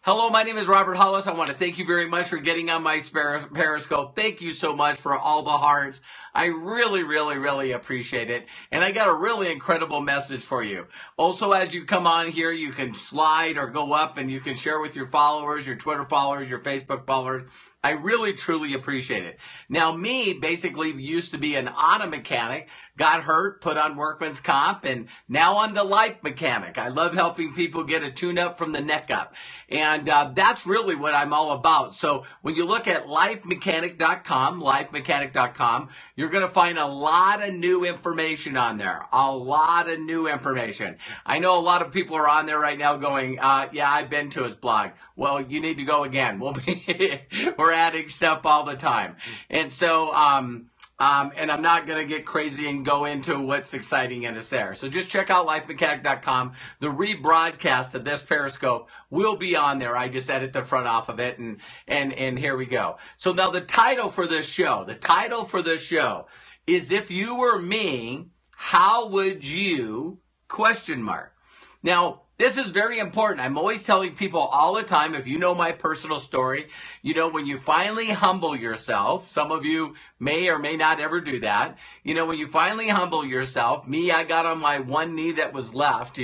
Hello, my name is Robert Hollis. I want to thank you very much for getting on my Periscope. Thank you so much for all the hearts. I really appreciate it. And I got a really incredible message for you. Also, as you come on here, you can slide or go up and you can share with your followers, your Twitter followers, your Facebook followers. I really, truly appreciate it. Now, me basically used to be an auto mechanic, got hurt, put on workman's comp, and now I'm the life mechanic. I love helping people get a tune-up from the neck up. And that's really what I'm all about. So when you look at lifemechanic.com, you're going to find a lot of new information on there. A lot of new information. I know a lot of people are on there right now going, yeah, I've been to his blog. Well, you need to go again. We're adding stuff all the time. And so, and I'm not going to get crazy and go into what's exciting in us there. So just check out lifemechanic.com. The rebroadcast of this Periscope will be on there. I just edit the front off of it, and here we go. So now the title for this show is If You Were Me, How Would You? ? Now, this is very important. I'm always telling people all the time, if you know my personal story, you know, when you finally humble yourself, some of you may or may not ever do that. You know, when you finally humble yourself, I got on my one knee that was left,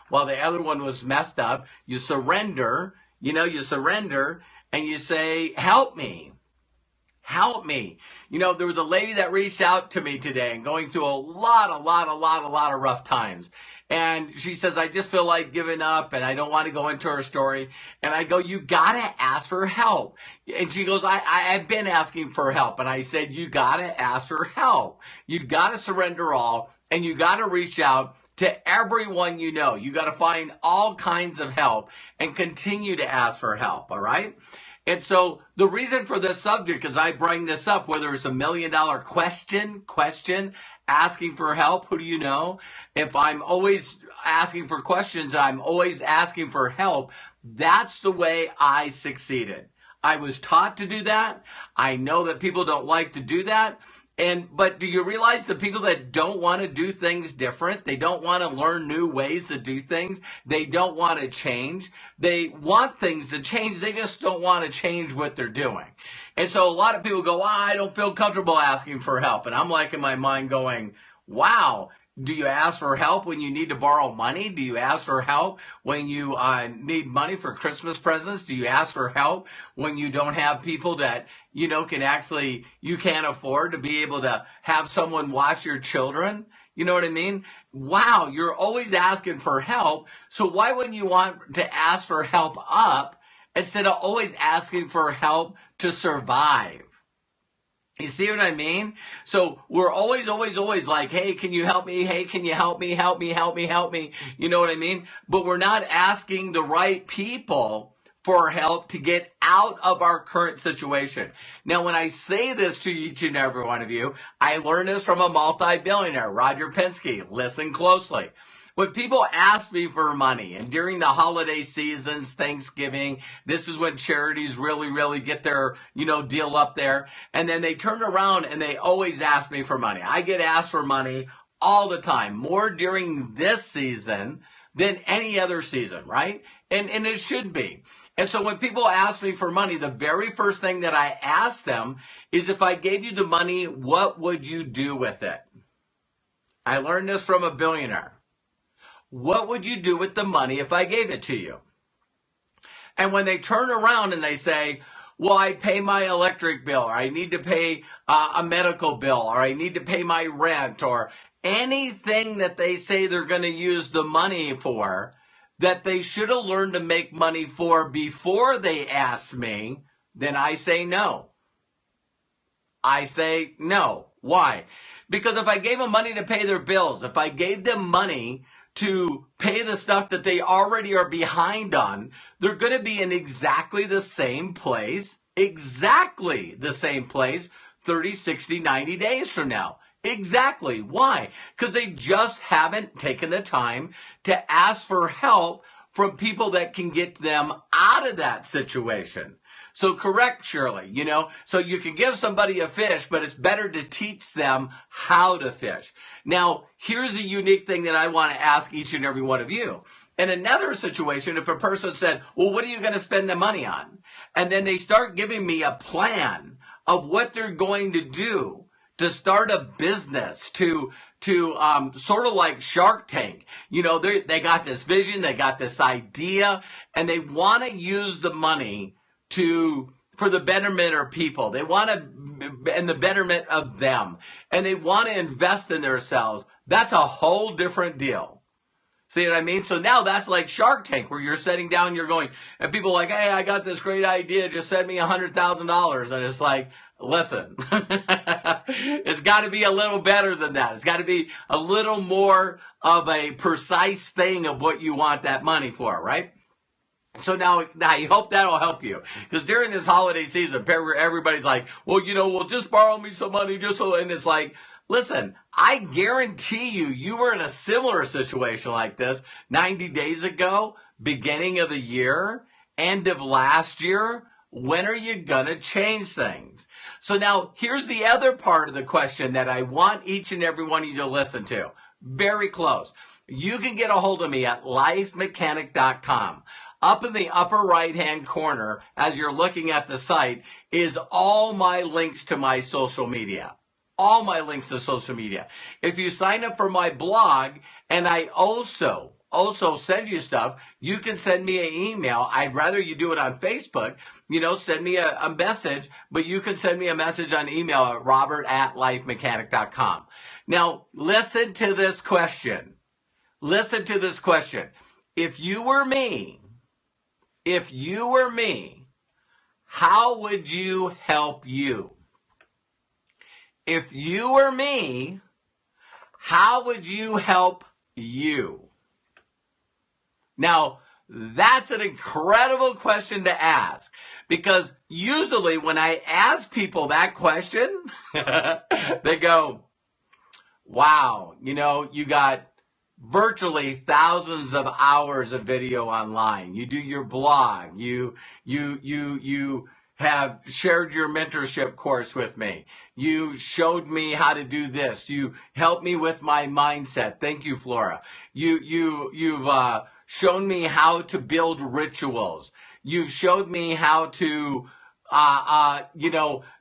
while the other one was messed up. You surrender, and you say, help me. Help me. There was a lady that reached out to me today and going through a lot of rough times. And she says, I just feel like giving up and I don't want to go into her story. And I go, you got to ask for help. And she goes, I've been asking for help. And I said, you got to ask for help. You got to surrender all, and you got to reach out to everyone you know. You got to find all kinds of help and continue to ask for help. All right. And so the reason for this subject is I bring this up, whether it's $1 million question, asking for help, who do you know? If I'm always asking for questions, I'm always asking for help. That's the way I succeeded. I was taught to do that. I know that people don't like to do that. But do you realize the people that don't want to do things different, they don't want to learn new ways to do things, they don't want to change, they want things to change, they just don't want to change what they're doing. And so a lot of people go, I don't feel comfortable asking for help. And I'm like in my mind going, wow. Do you ask for help when you need to borrow money? Do you ask for help when you need money for Christmas presents? Do you ask for help when you don't have people that, you can't afford to be able to have someone watch your children? You know what I mean? Wow, you're always asking for help. So why wouldn't you want to ask for help up instead of always asking for help to survive? You see what I mean? So we're always like, hey, can you help me? Hey, can you help me? Help me. You know what I mean? But we're not asking the right people for help to get out of our current situation. Now, when I say this to each and every one of you, I learned this from a multi-billionaire, Roger Penske. Listen closely. When people ask me for money, and during the holiday seasons, Thanksgiving, this is when charities really get their, deal up there. And then they turn around and they always ask me for money. I get asked for money all the time, more during this season than any other season, right? And it should be. And so when people ask me for money, the very first thing that I ask them is, if I gave you the money, what would you do with it? I learned this from a billionaire. What would you do with the money if I gave it to you? And when they turn around and they say, well, I pay my electric bill, or I need to pay a medical bill, or I need to pay my rent, or anything that they say they're going to use the money for, that they should have learned to make money for before they ask me, then I say no. I say no. Why? Because if I gave them money to pay their bills, if I gave them money to pay the stuff that they already are behind on, they're going to be in exactly the same place 30, 60, 90 days from now. Exactly. Why? Because they just haven't taken the time to ask for help from people that can get them out of that situation. So correct, Shirley, so you can give somebody a fish, but it's better to teach them how to fish. Now, here's a unique thing that I want to ask each and every one of you. In another situation, if a person said, well, what are you going to spend the money on? And then they start giving me a plan of what they're going to do to start a business, to sort of like Shark Tank. They got this vision, they got this idea, and they want to use the money for the betterment of people. They want to, and the betterment of them. And they want to invest in themselves. That's a whole different deal. See what I mean? So now that's like Shark Tank, where you're sitting down, you're going, and people are like, hey, I got this great idea, just send me $100,000. And it's like, listen, it's got to be a little better than that. It's got to be a little more of a precise thing of what you want that money for, right? So now I hope that'll help you. Because during this holiday season, everybody's like, well, well, just borrow me some money just so, and it's like, listen, I guarantee you were in a similar situation like this 90 days ago, beginning of the year, end of last year. When are you going to change things? So now here's the other part of the question that I want each and every one of you to listen to. Very close. You can get a hold of me at lifemechanic.com. Up in the upper right-hand corner, as you're looking at the site, is all my links to my social media. All my links to social media. If you sign up for my blog, and I also send you stuff, you can send me an email. I'd rather you do it on Facebook. Send me a message, but you can send me a message on email at robert@lifemechanic.com. Now, listen to this question. Listen to this question. If you were me, how would you help you? If you were me, how would you help you? Now, that's an incredible question to ask, because usually when I ask people that question, they go, wow, you got virtually thousands of hours of video online. You do your blog. You have shared your mentorship course with me. You showed me how to do this. You helped me with my mindset. Thank you, Flora. You've shown me how to build rituals. You've showed me how to,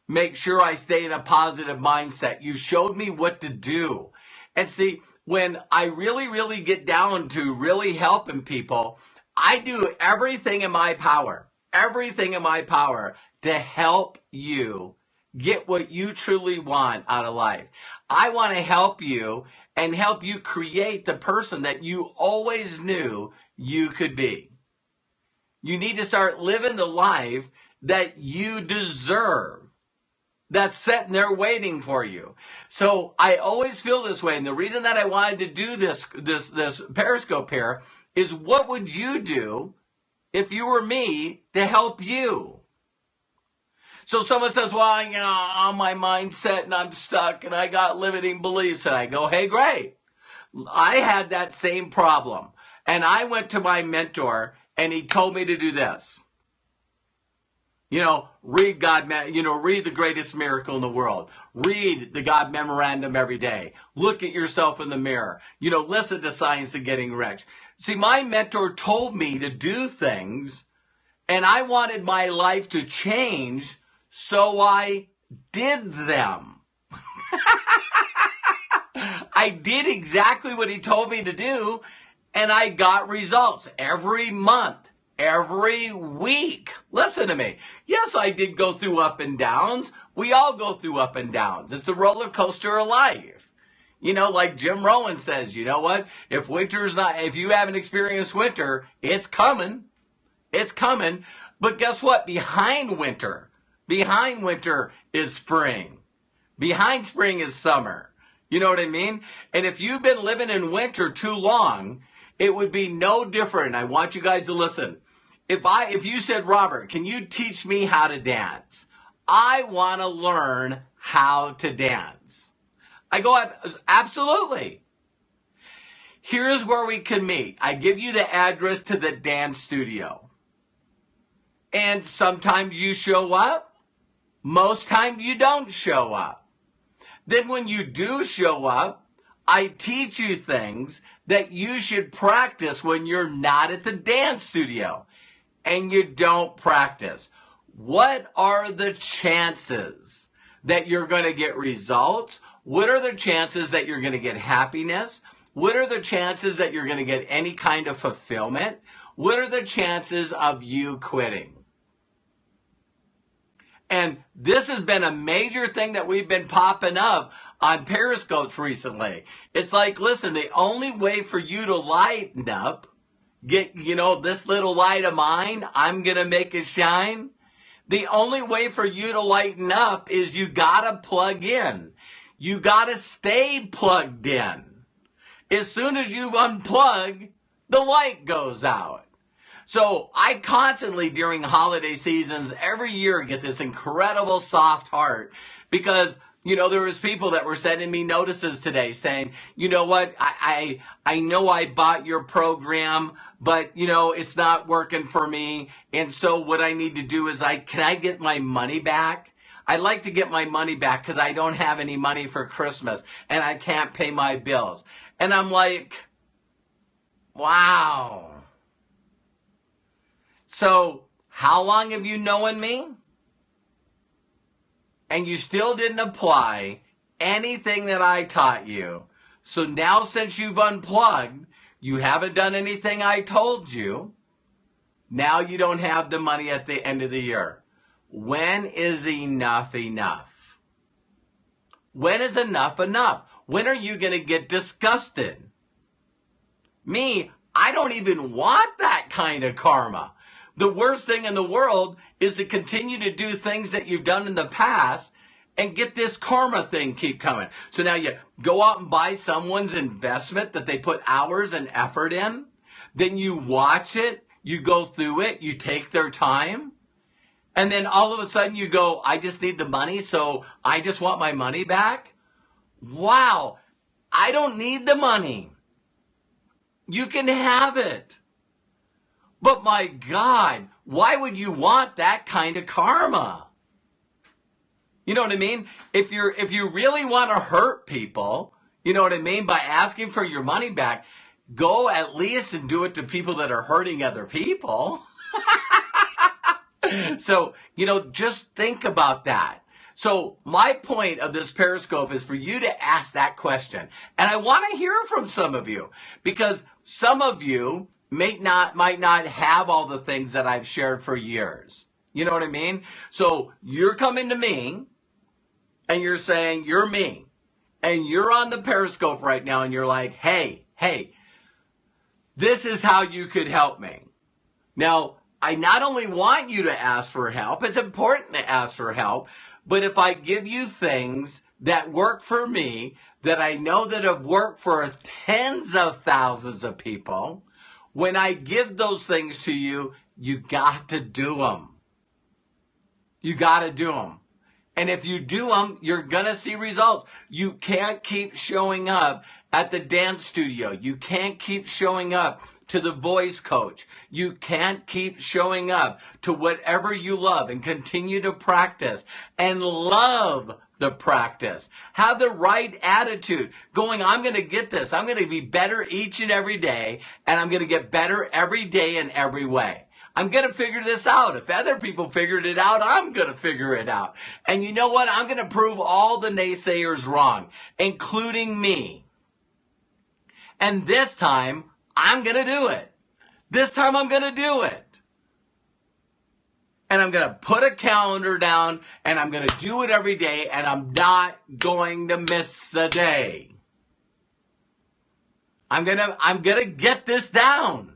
make sure I stay in a positive mindset. You showed me what to do. And see, when I really, really get down to really helping people, I do everything in my power to help you get what you truly want out of life. I want to help you and help you create the person that you always knew you could be. You need to start living the life that you deserve, that's sitting there waiting for you. So I always feel this way. And the reason that I wanted to do this Periscope here is, what would you do if you were me to help you? So someone says, well, on my mindset and I'm stuck and I got limiting beliefs. And I go, hey, great. I had that same problem. And I went to my mentor and he told me to do this. Read read The Greatest Miracle in the World. Read the God Memorandum every day. Look at yourself in the mirror. Listen to Science of Getting Rich. See, my mentor told me to do things, and I wanted my life to change, so I did them. I did exactly what he told me to do, and I got results every month. Every week. Listen to me. Yes, I did go through up and downs. We all go through up and downs. It's the roller coaster of life. Like Jim Rohn says, you know what? If you haven't experienced winter, it's coming. It's coming. But guess what? Behind winter is spring. Behind spring is summer. You know what I mean? And if you've been living in winter too long, it would be no different. I want you guys to listen. If you said, Robert, can you teach me how to dance? I want to learn how to dance. I go, absolutely. Here's where we can meet. I give you the address to the dance studio. And sometimes you show up. Most times you don't show up. Then when you do show up, I teach you things that you should practice when you're not at the dance studio and you don't practice. What are the chances that you're going to get results? What are the chances that you're going to get happiness? What are the chances that you're going to get any kind of fulfillment? What are the chances of you quitting? And this has been a major thing that we've been popping up on Periscopes recently. It's like, listen, the only way for you to lighten up, get, this little light of mine, I'm going to make it shine. The only way for you to lighten up is you got to plug in. You got to stay plugged in. As soon as you unplug, the light goes out. So I constantly, during holiday seasons, every year get this incredible soft heart because, there was people that were sending me notices today saying, you know what, I know I bought your program, but, it's not working for me. And so what I need to do is can I get my money back? I'd like to get my money back because I don't have any money for Christmas and I can't pay my bills. And I'm like, wow. So how long have you known me? And you still didn't apply anything that I taught you. So now since you've unplugged, you haven't done anything I told you. Now you don't have the money at the end of the year. When is enough enough? When is enough enough? When are you going to get disgusted? Me, I don't even want that kind of karma. The worst thing in the world is to continue to do things that you've done in the past and get this karma thing keep coming. So now you go out and buy someone's investment that they put hours and effort in. Then you watch it, you go through it, you take their time. And then all of a sudden you go, I just need the money, so I just want my money back. Wow, I don't need the money. You can have it. But my God, why would you want that kind of karma? You know what I mean? If you really want to hurt people, you know what I mean, by asking for your money back, go at least and do it to people that are hurting other people. So, just think about that. So my point of this Periscope is for you to ask that question. And I want to hear from some of you because some of you might not have all the things that I've shared for years. You know what I mean? So you're coming to me and you're saying you're me and you're on the Periscope right now and you're like, hey, this is how you could help me. Now, I not only want you to ask for help, it's important to ask for help, but if I give you things that work for me, that I know that have worked for tens of thousands of people, when I give those things to you, you got to do them. You got to do them. And if you do them, you're going to see results. You can't keep showing up at the dance studio. You can't keep showing up to the voice coach. You can't keep showing up to whatever you love and continue to practice and love the practice. Have the right attitude going, I'm going to get this. I'm going to be better each and every day, and I'm going to get better every day in every way. I'm going to figure this out. If other people figured it out, I'm going to figure it out. And you know what? I'm going to prove all the naysayers wrong, including me. And this time, I'm going to do it. This time, I'm going to do it. And I'm going to put a calendar down, and I'm going to do it every day, and I'm not going to miss a day. I'm going to get this down.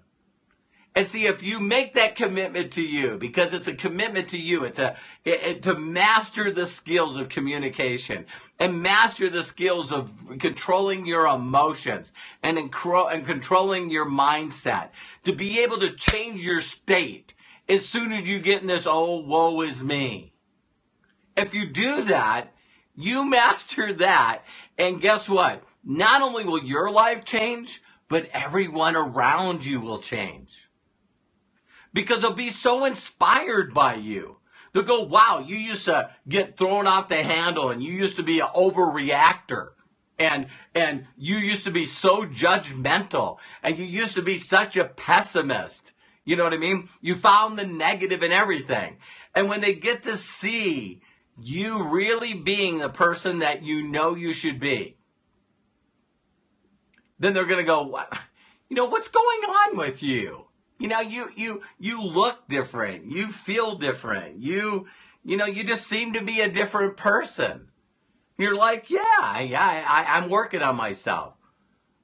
And see, if you make that commitment to you, because it's a commitment to you, it's to master the skills of communication and master the skills of controlling your emotions and controlling your mindset, to be able to change your state as soon as you get in this, oh, woe is me. If you do that, you master that, and guess what? Not only will your life change, but everyone around you will change. Because they'll be so inspired by you. They'll go, wow, you used to get thrown off the handle and you used to be an overreactor. And you used to be so judgmental, and you used to be such a pessimist. You know what I mean? You found the negative in everything. And when they get to see you really being the person that you know you should be, then they're going to go, what? What's going on with you? You look different. You feel different. You just seem to be a different person. You're like, I'm working on myself.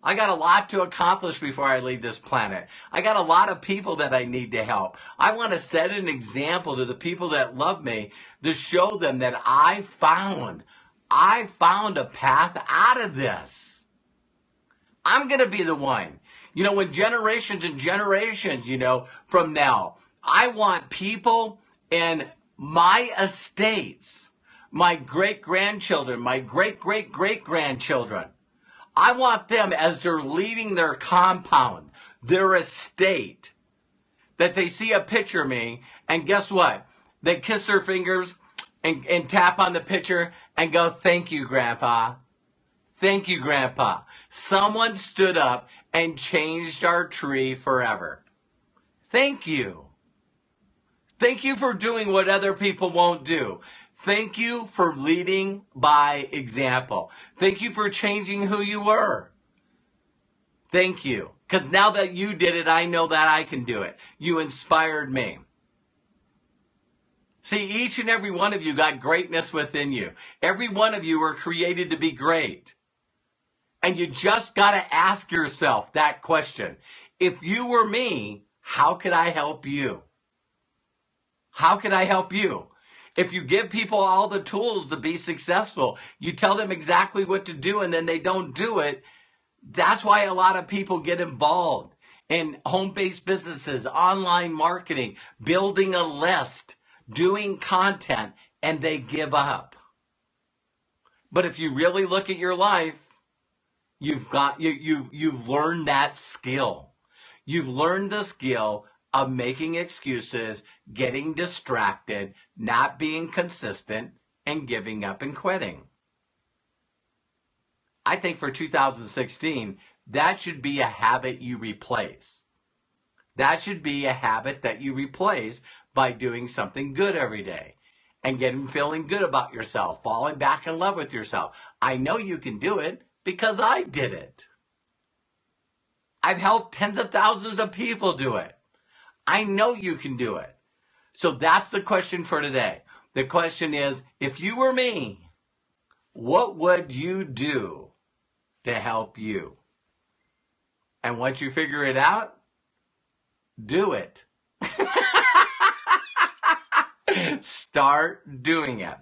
I got a lot to accomplish before I leave this planet. I got a lot of people that I need to help. I want to set an example to the people that love me to show them that I found a path out of this. I'm going to be the one. When generations and generations, from now, I want people in my estates, my great-grandchildren, my great-great-great-grandchildren, I want them, as they're leaving their compound, their estate, that they see a picture of me, and guess what? They kiss their fingers and tap on the picture and go, thank you, Grandpa. Thank you, Grandpa. Someone stood up and changed our tree forever. Thank you. Thank you for doing what other people won't do. Thank you for leading by example. Thank you for changing who you were. Thank you. Because now that you did it, I know that I can do it. You inspired me. See, each and every one of you got greatness within you. Every one of you were created to be great. And you just got to ask yourself that question. If you were me, how could I help you? How could I help you? If you give people all the tools to be successful, you tell them exactly what to do and then they don't do it, that's why a lot of people get involved in home-based businesses, online marketing, building a list, doing content, and they give up. But if you really look at your life, you've learned that skill. You've learned the skill of making excuses, getting distracted, not being consistent, and giving up and quitting. I think for 2016, that should be a habit you replace. That should be a habit that you replace by doing something good every day and feeling good about yourself, falling back in love with yourself. I know you can do it because I did it. I've helped tens of thousands of people do it. I know you can do it. So that's the question for today. The question is, if you were me, what would you do to help you? And once you figure it out, do it. Start doing it.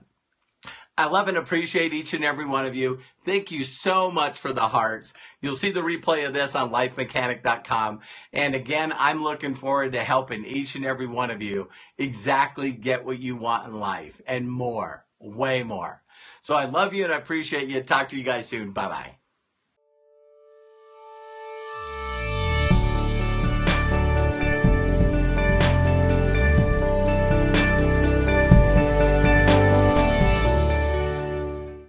I love and appreciate each and every one of you. Thank you so much for the hearts. You'll see the replay of this on lifemechanic.com. And again, I'm looking forward to helping each and every one of you exactly get what you want in life and more, way more. So I love you and I appreciate you. Talk to you guys soon. Bye-bye.